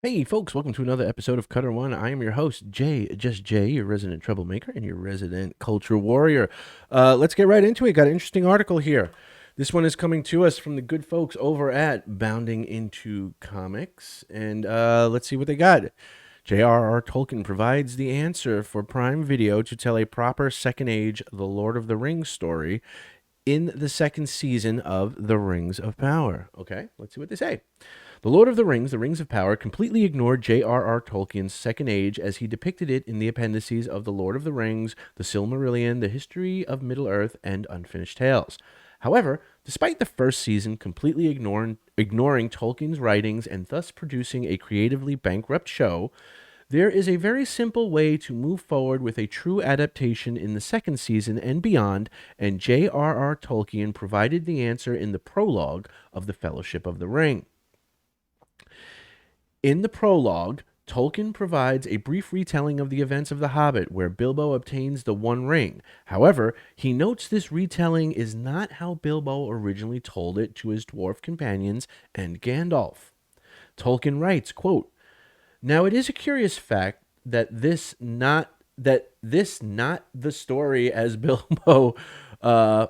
Hey folks, welcome to another episode of Cutter One. I am your host, Jay, just Jay, your resident troublemaker and your resident culture warrior. Let's get right into it. Got an interesting article here. This one is coming to us from the good folks over at Bounding Into Comics, and let's see what they got. J.R.R. Tolkien provides the answer for Prime Video to tell a proper Second Age The Lord of the Rings story in the second season of The Rings of Power. Okay, let's see what they say. The Lord of the Rings, The Rings of Power, completely ignored J.R.R. Tolkien's Second Age as he depicted it in the appendices of The Lord of the Rings, The Silmarillion, The History of Middle-earth, and Unfinished Tales. However, despite the first season completely ignoring Tolkien's writings and thus producing a creatively bankrupt show, there is a very simple way to move forward with a true adaptation in the second season and beyond, and J.R.R. Tolkien provided the answer in the prologue of The Fellowship of the Ring. In the prologue, Tolkien provides a brief retelling of the events of The Hobbit, where Bilbo obtains the One Ring. However, he notes this retelling is not how Bilbo originally told it to his dwarf companions and Gandalf. Tolkien writes, quote, "Now it is a curious fact that this not the story as Bilbo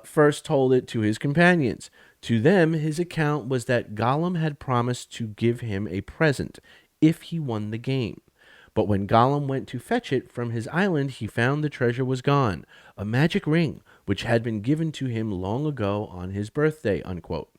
first told it to his companions. To them, his account was that Gollum had promised to give him a present if he won the game. But when Gollum went to fetch it from his island, he found the treasure was gone, a magic ring which had been given to him long ago on his birthday." Unquote.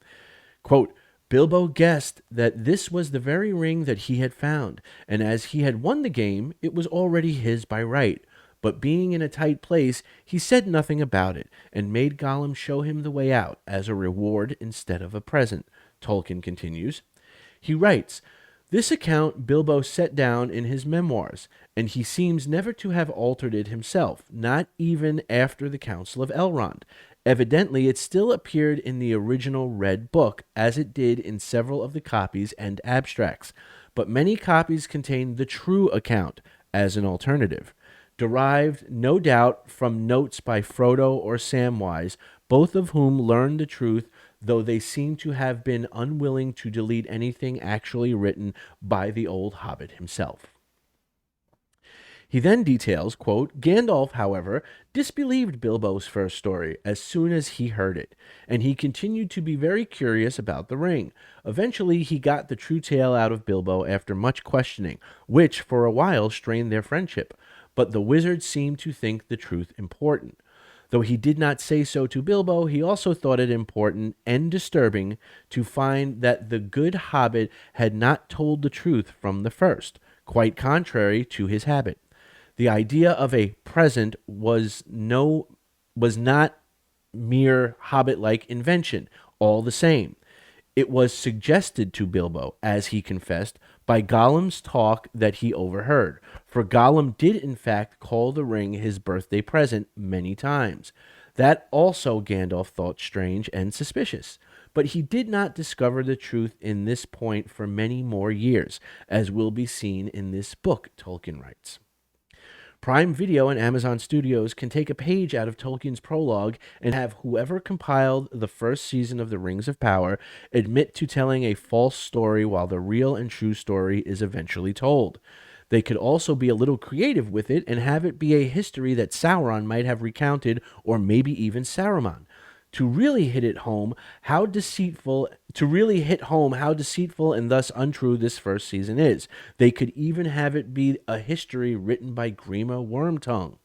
Quote, "Bilbo guessed that this was the very ring that he had found, and as he had won the game, it was already his by right. But being in a tight place, he said nothing about it, and made Gollum show him the way out as a reward instead of a present." Tolkien continues. He writes, "This account Bilbo set down in his memoirs, and he seems never to have altered it himself, not even after the Council of Elrond. Evidently, it still appeared in the original Red Book, as it did in several of the copies and abstracts. But many copies contain the true account as an alternative, derived, no doubt, from notes by Frodo or Samwise, both of whom learned the truth, though they seem to have been unwilling to delete anything actually written by the old hobbit himself." He then details, quote, "Gandalf, however, disbelieved Bilbo's first story as soon as he heard it, and he continued to be very curious about the ring. Eventually, he got the true tale out of Bilbo after much questioning, which for a while strained their friendship, but the wizard seemed to think the truth important. Though he did not say so to Bilbo, he also thought it important and disturbing to find that the good hobbit had not told the truth from the first, quite contrary to his habit. The idea of a present was not mere hobbit-like invention. All the same, it was suggested to Bilbo, as he confessed, by Gollum's talk that he overheard. For Gollum did in fact call the ring his birthday present many times. That also Gandalf thought strange and suspicious. But he did not discover the truth in this point for many more years, as will be seen in this book," Tolkien writes. Prime Video and Amazon Studios can take a page out of Tolkien's prologue and have whoever compiled the first season of The Rings of Power admit to telling a false story while the real and true story is eventually told. They could also be a little creative with it and have it be a history that Sauron might have recounted, or maybe even Saruman. To really hit home how deceitful and thus untrue this first season is. They could even have it be a history written by Grima Wormtongue.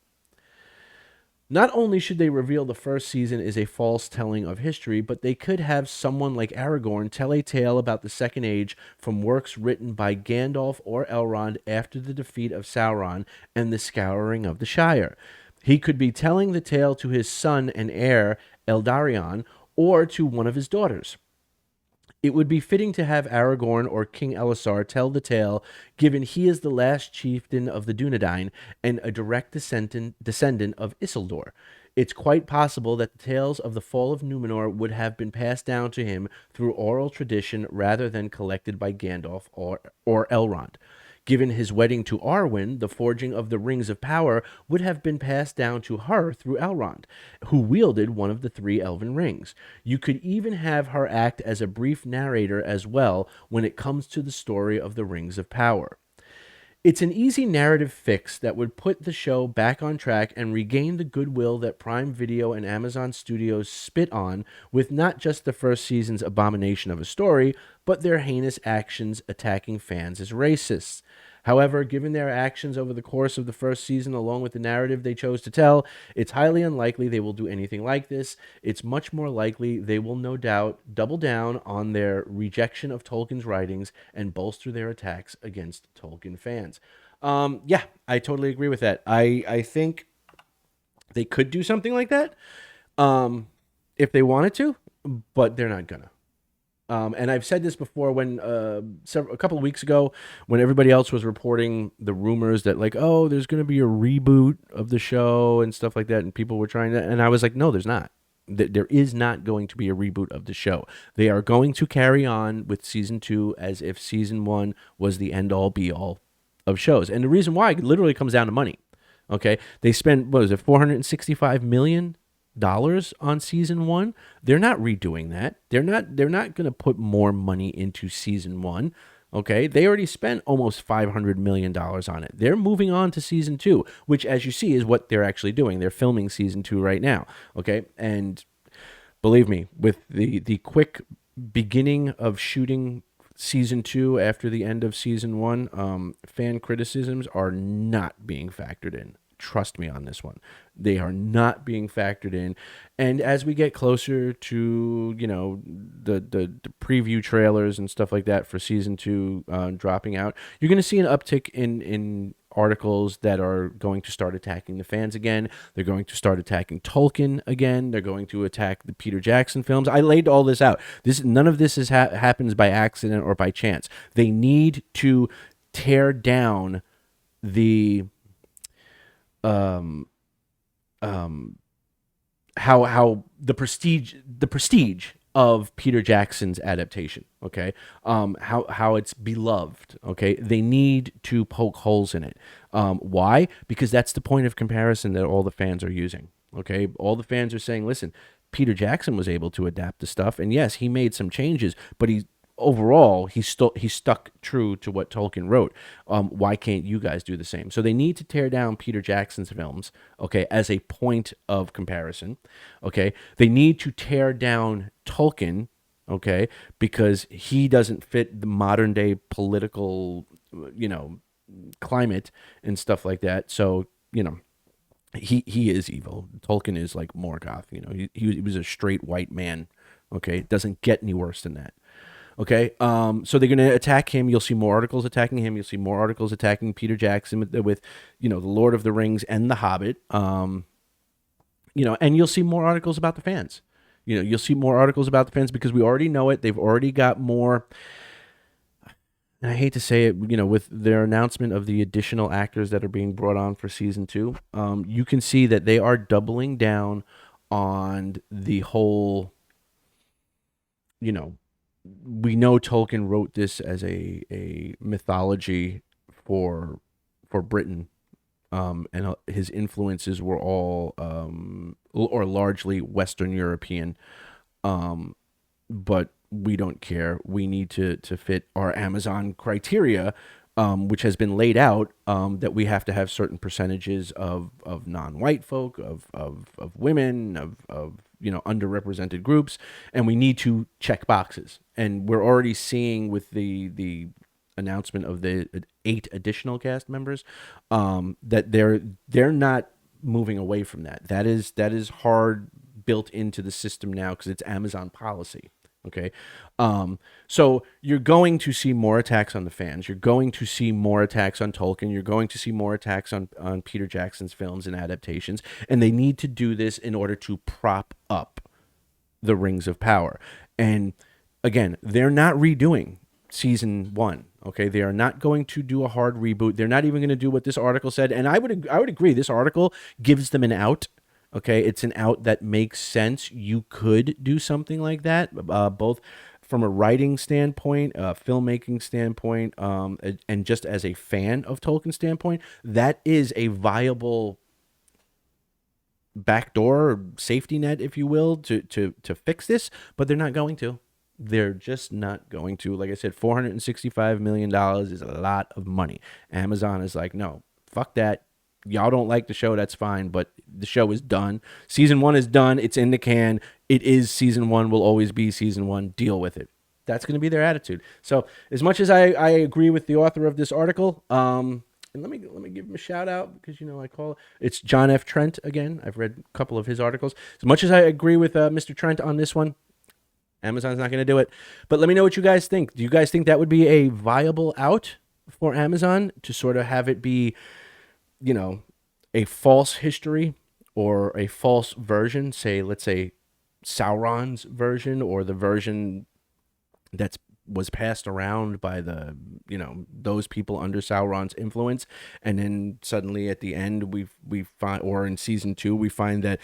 Not only should they reveal the first season is a false telling of history, but they could have someone like Aragorn tell a tale about the Second Age from works written by Gandalf or Elrond after the defeat of Sauron and the scouring of the Shire. He could be telling the tale to his son and heir, Eldarion, or to one of his daughters. It would be fitting to have Aragorn or King Elisar tell the tale, given he is the last chieftain of the Dunedain and a direct descendant of Isildur. It's quite possible that the tales of the fall of Numenor would have been passed down to him through oral tradition rather than collected by Gandalf or Elrond. Given his wedding to Arwen, the forging of the Rings of Power would have been passed down to her through Elrond, who wielded one of the three elven rings. You could even have her act as a brief narrator as well when it comes to the story of the Rings of Power. It's an easy narrative fix that would put the show back on track and regain the goodwill that Prime Video and Amazon Studios spit on with not just the first season's abomination of a story, but their heinous actions attacking fans as racists. However, given their actions over the course of the first season, along with the narrative they chose to tell, it's highly unlikely they will do anything like this. It's much more likely they will no doubt double down on their rejection of Tolkien's writings and bolster their attacks against Tolkien fans. Yeah, I totally agree with that. I think they could do something like that if they wanted to, but they're not gonna. And I've said this before when a couple of weeks ago, when everybody else was reporting the rumors that like, oh, there's going to be a reboot of the show and stuff like that, and people were trying to, and I was like, no, there's not. There is not going to be a reboot of the show. They are going to carry on with season 2 as if season 1 was the end all be all of shows. And the reason why literally comes down to money. Okay, they spent what was it, $465 million on season 1. They're not redoing that. They're not going to put more money into season 1. Okay, they already spent almost $500 million on it. They're moving on to season 2, which, as you see, is what they're actually doing. They're filming season 2 right now. Okay, and believe me, with the quick beginning of shooting season 2 after the end of season 1, fan criticisms are not being factored in. Trust me on this one. They are not being factored in. And as we get closer to, the preview trailers and stuff like that for season 2 dropping out, you're going to see an uptick in articles that are going to start attacking the fans again. They're going to start attacking Tolkien again. They're going to attack the Peter Jackson films. I laid all this out. None of this happens by accident or by chance. They need to tear down the how the prestige of Peter Jackson's adaptation, okay? How it's beloved, okay? They need to poke holes in it. Why? Because that's the point of comparison that all the fans are using, okay? All the fans are saying, listen, Peter Jackson was able to adapt the stuff, and yes, he made some changes, but overall, he stuck true to what Tolkien wrote. Why can't you guys do the same? So they need to tear down Peter Jackson's films, okay, as a point of comparison, okay? They need to tear down Tolkien, okay, because he doesn't fit the modern day political, climate and stuff like that. So, he is evil. Tolkien is like Morgoth, he was a straight white man, okay? It doesn't get any worse than that. Okay, so they're going to attack him. You'll see more articles attacking him. You'll see more articles attacking Peter Jackson with the Lord of the Rings and The Hobbit. And you'll see more articles about the fans. You'll see more articles about the fans because we already know it. They've already got more. And I hate to say it, with their announcement of the additional actors that are being brought on for season 2, you can see that they are doubling down on the whole, we know Tolkien wrote this as a mythology for Britain, and his influences were all or largely Western European, but we don't care. We need to fit our Amazon criteria, which has been laid out, that we have to have certain percentages of non-white folk, of women, of underrepresented groups, and we need to check boxes. And we're already seeing with the announcement of the 8 additional cast members, that they're not moving away from that. That is hard built into the system now because it's Amazon policy. Okay. So you're going to see more attacks on the fans. You're going to see more attacks on Tolkien. You're going to see more attacks on Peter Jackson's films and adaptations. And they need to do this in order to prop up the Rings of Power. And again, they're not redoing season 1. Okay. They are not going to do a hard reboot. They're not even going to do what this article said. And I would agree. This article gives them an out. Okay, it's an out that makes sense. You could do something like that, both from a writing standpoint, a filmmaking standpoint, and just as a fan of Tolkien standpoint, that is a viable backdoor safety net, if you will, to fix this. But they're not going to. They're just not going to. Like I said, $465 million is a lot of money. Amazon is like, no, fuck that. Y'all don't like the show, that's fine, but the show is done. Season 1 is done. It's in the can. It is season 1, will always be season 1. Deal with it. That's going to be their attitude. So as much as I agree with the author of this article, and let me give him a shout out, because I call it's John F. Trent again. I've read a couple of his articles. As much as I agree with Mr. Trent on this one, Amazon's not going to do it. But let me know what you guys think. Do you guys think that would be a viable out for Amazon to sort of have it be, a false history or a false version? Say, let's say Sauron's version, or the version that's was passed around by the those people under Sauron's influence, and then suddenly at the end we find, or in season 2 we find that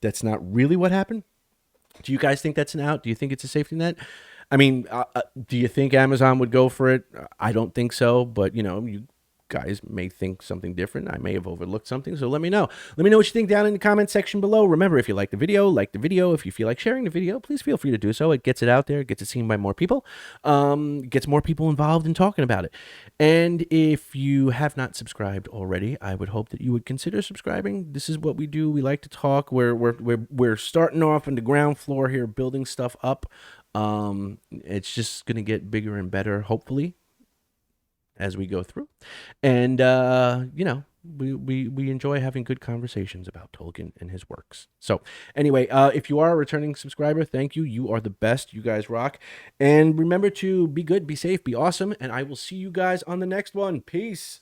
that's not really what happened. Do you guys think that's an out? Do you think it's a safety net? I mean, do you think Amazon would go for it? I don't think so, but you guys may think something different. I may have overlooked something, so let me know. Let me know what you think down in the comment section below. Remember, if you like the video, like the video. If you feel like sharing the video, please feel free to do so. It gets it out there, it gets it seen by more people, gets more people involved in talking about it. And if you have not subscribed already, I would hope that you would consider subscribing. This is what we do. We like to talk. We're starting off on the ground floor here, building stuff up. It's just gonna get bigger and better, hopefully, as we go through. And we enjoy having good conversations about Tolkien and his works. So anyway, if you are a returning subscriber, thank you. You are the best. You guys rock. And remember to be good, be safe, be awesome, and I will see you guys on the next one. Peace.